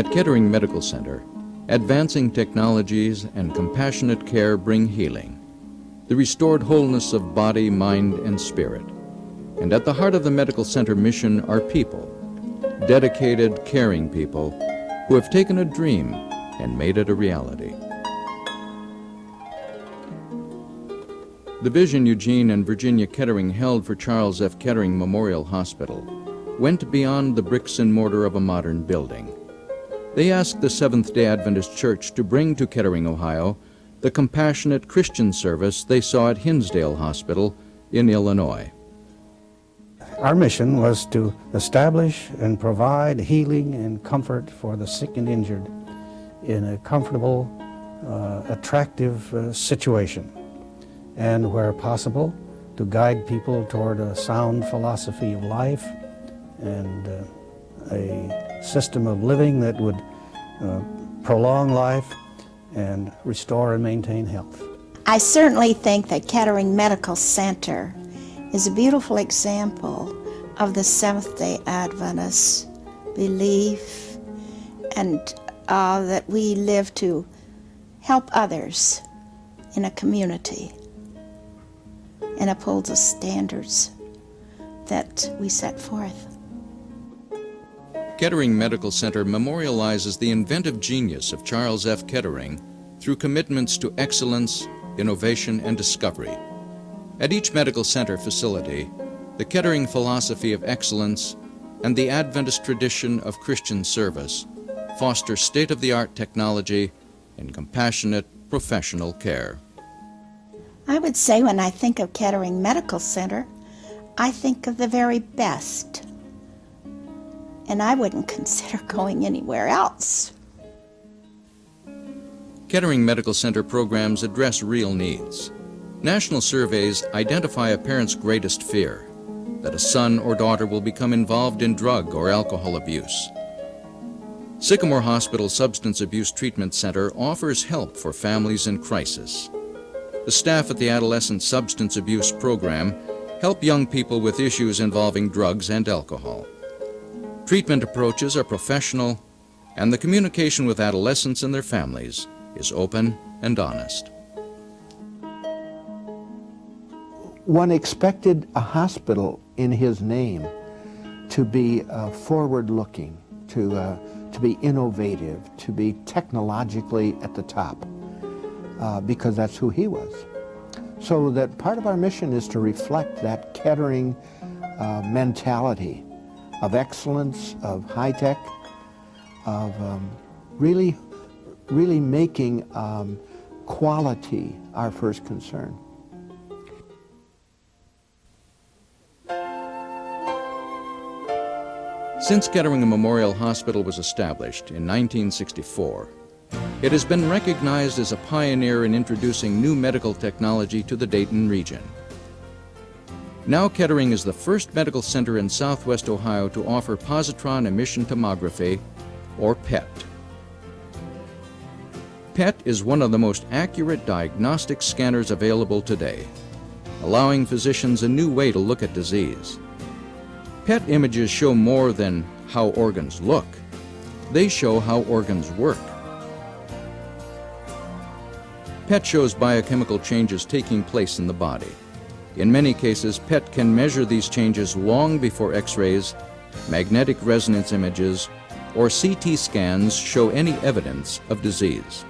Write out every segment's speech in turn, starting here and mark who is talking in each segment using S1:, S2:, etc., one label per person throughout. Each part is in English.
S1: At Kettering Medical Center, advancing technologies and compassionate care bring healing, the restored wholeness of body, mind, and spirit. And at the heart of the medical center mission are people, dedicated, caring people who have taken a dream and made it a reality. The vision Eugene and Virginia Kettering held for Charles F. Kettering Memorial Hospital went beyond the bricks and mortar of a modern building. They asked the Seventh-day Adventist Church to bring to Kettering, Ohio, the compassionate Christian service they saw at Hinsdale Hospital in Illinois.
S2: Our mission was to establish and provide healing and comfort for the sick and injured in a comfortable, attractive situation, and where possible, to guide people toward a sound philosophy of life and a system of living that would prolong life and restore and maintain health.
S3: I certainly think that Kettering Medical Center is a beautiful example of the Seventh-day Adventist belief and that we live to help others in a community and uphold the standards that we set forth.
S1: Kettering Medical Center memorializes the inventive genius of Charles F. Kettering through commitments to excellence, innovation, and discovery. At each medical center facility, the Kettering philosophy of excellence and the Adventist tradition of Christian service foster state-of-the-art technology and compassionate professional care.
S3: I would say when I think of Kettering Medical Center, I think of the very best. And I wouldn't consider going anywhere else.
S1: Kettering Medical Center programs address real needs. National surveys identify a parent's greatest fear, that a son or daughter will become involved in drug or alcohol abuse. Sycamore Hospital Substance Abuse Treatment Center offers help for families in crisis. The staff at the Adolescent Substance Abuse Program help young people with issues involving drugs and alcohol. Treatment approaches are professional, and the communication with adolescents and their families is open and honest.
S4: One expected a hospital in his name to be forward-looking, to be innovative, to be technologically at the top, because that's who he was. So that part of our mission is to reflect that Kettering mentality of excellence, of high-tech, of really making quality our first concern.
S1: Since Kettering Memorial Hospital was established in 1964, it has been recognized as a pioneer in introducing new medical technology to the Dayton region. Now Kettering is the first medical center in Southwest Ohio to offer Positron Emission Tomography, or PET. PET is one of the most accurate diagnostic scanners available today, allowing physicians a new way to look at disease. PET images show more than how organs look. They show how organs work. PET shows biochemical changes taking place in the body. In many cases, PET can measure these changes long before X-rays, magnetic resonance images, or CT scans show any evidence of disease.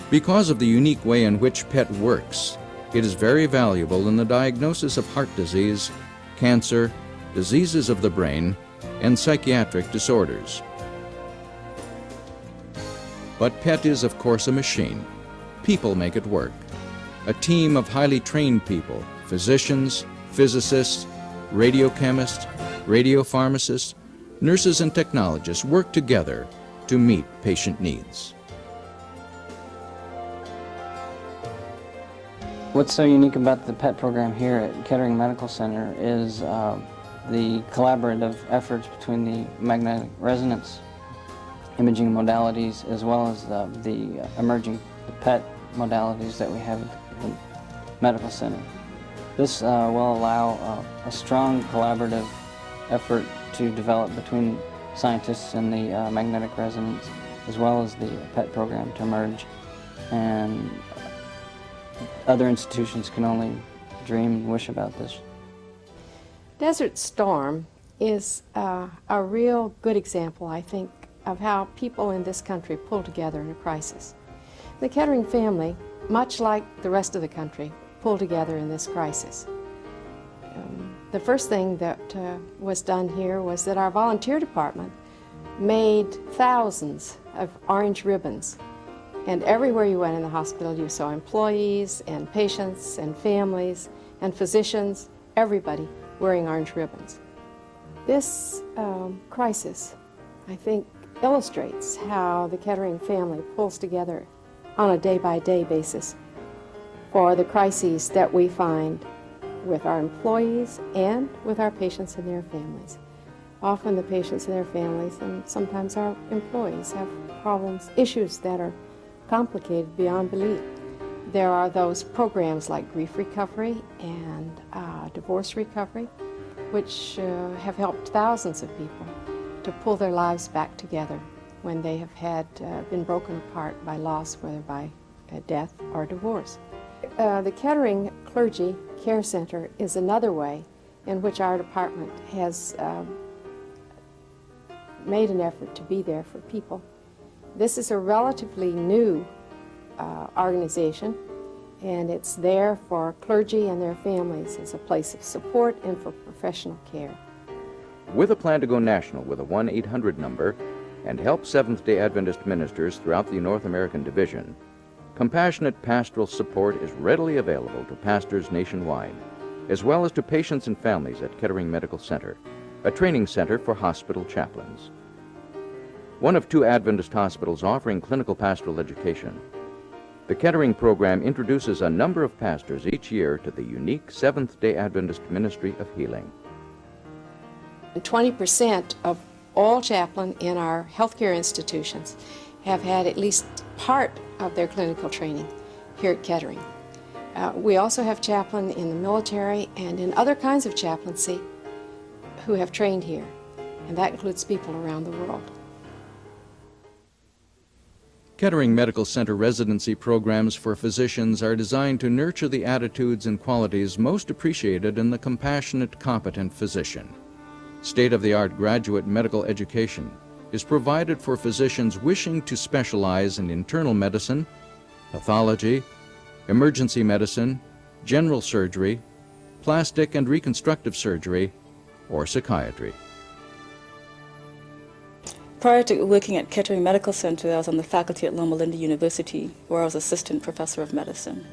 S1: Because of the unique way in which PET works, it is very valuable in the diagnosis of heart disease, cancer, diseases of the brain, and psychiatric disorders. But PET is, of course, a machine. People make it work. A team of highly trained people, physicians, physicists, radiochemists, radiopharmacists, nurses, and technologists work together to meet patient needs.
S5: What's so unique about the PET program here at Kettering Medical Center is the collaborative efforts between the magnetic resonance imaging modalities as well as the emerging PET modalities that we have at the medical center. This will allow a strong collaborative effort to develop between scientists in the magnetic resonance as well as the PET program to merge, and other institutions can only dream and wish about this.
S6: Desert Storm is a real good example, I think, of how people in this country pull together in a crisis. The Kettering family, much like the rest of the country, pulled together in this crisis. The first thing that was done here was that our volunteer department made thousands of orange ribbons, and everywhere you went in the hospital you saw employees and patients and families and physicians, everybody wearing orange ribbons. This crisis, I think, illustrates how the Kettering family pulls together on a day-by-day basis for the crises that we find with our employees and with our patients and their families. Often the patients and their families, and sometimes our employees, have problems, issues that are complicated beyond belief. There are those programs like grief recovery and divorce recovery, which have helped thousands of people to pull their lives back together when they have been broken apart by loss, whether by death or divorce. The Kettering Clergy Care Center is another way in which our department has made an effort to be there for people. This is a relatively new organization, and it's there for clergy and their families as a place of support and for professional care.
S1: With a plan to go national with a 1-800 number and help Seventh-day Adventist ministers throughout the North American Division, compassionate pastoral support is readily available to pastors nationwide, as well as to patients and families at Kettering Medical Center, a training center for hospital chaplains. One of 2 Adventist hospitals offering clinical pastoral education, the Kettering program introduces a number of pastors each year to the unique Seventh-day Adventist ministry of healing.
S6: 20% of all chaplains in our healthcare institutions have had at least part of their clinical training here at Kettering. We also have chaplains in the military and in other kinds of chaplaincy who have trained here, and that includes people around the world.
S1: Kettering Medical Center residency programs for physicians are designed to nurture the attitudes and qualities most appreciated in the compassionate, competent physician. State-of-the-art graduate medical education is provided for physicians wishing to specialize in internal medicine, pathology, emergency medicine, general surgery, plastic and reconstructive surgery, or psychiatry.
S7: Prior to working at Kettering Medical Center, I was on the faculty at Loma Linda University, where I was assistant professor of medicine.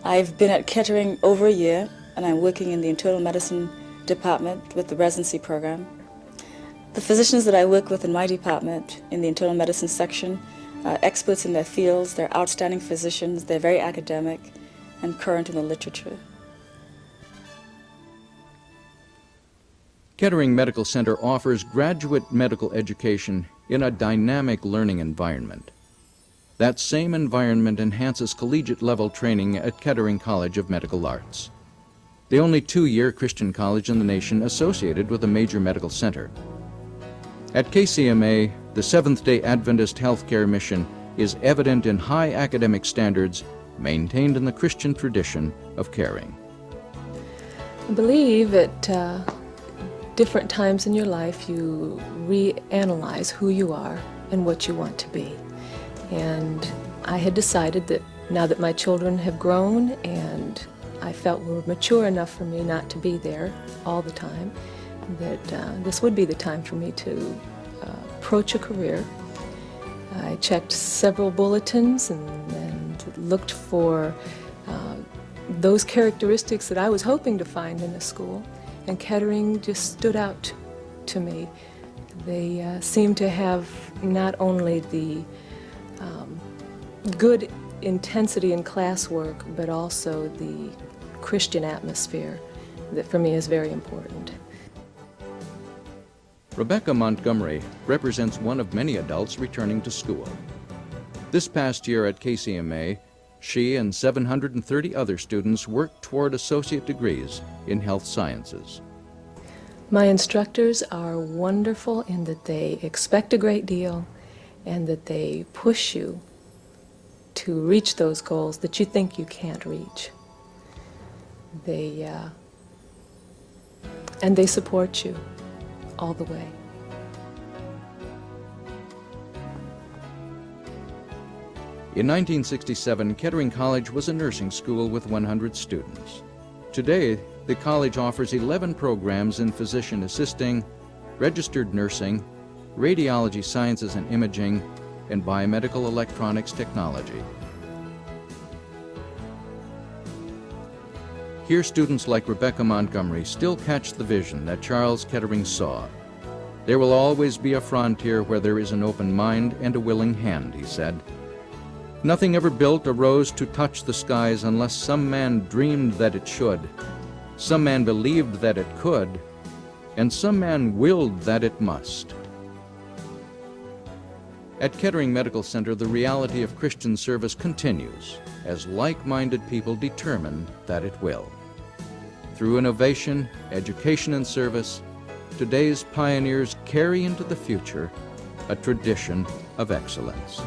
S7: I've been at Kettering over a year, and I'm working in the internal medicine department with the residency program. The physicians that I work with in my department in the internal medicine section are experts in their fields, they're outstanding physicians, they're very academic and current in the literature.
S1: Kettering Medical Center offers graduate medical education in a dynamic learning environment. That same environment enhances collegiate-level training at Kettering College of Medical Arts, the only 2-year Christian college in the nation associated with a major medical center. At KCMA, the Seventh-day Adventist healthcare mission is evident in high academic standards maintained in the Christian tradition of caring.
S8: I believe at different times in your life you reanalyze who you are and what you want to be. And I had decided that now that my children have grown and I felt were mature enough for me not to be there all the time, that this would be the time for me to approach a career. I checked several bulletins and looked for those characteristics that I was hoping to find in a school, and Kettering just stood out to me. They seemed to have not only the good intensity in classwork, but also the Christian atmosphere that for me is very important.
S1: Rebecca Montgomery represents one of many adults returning to school. This past year at KCMA, she and 730 other students worked toward associate degrees in health sciences.
S8: My instructors are wonderful in that they expect a great deal and that they push you to reach those goals that you think you can't reach. And they support you all the way.
S1: In 1967, Kettering College was a nursing school with 100 students. Today, the college offers 11 programs in physician assisting, registered nursing, radiology sciences and imaging, and biomedical electronics technology. Here, students like Rebecca Montgomery still catch the vision that Charles Kettering saw. There will always be a frontier where there is an open mind and a willing hand, he said. Nothing ever built arose to touch the skies unless some man dreamed that it should, some man believed that it could, and some man willed that it must. At Kettering Medical Center, the reality of Christian service continues as like-minded people determine that it will. Through innovation, education, and service, today's pioneers carry into the future a tradition of excellence.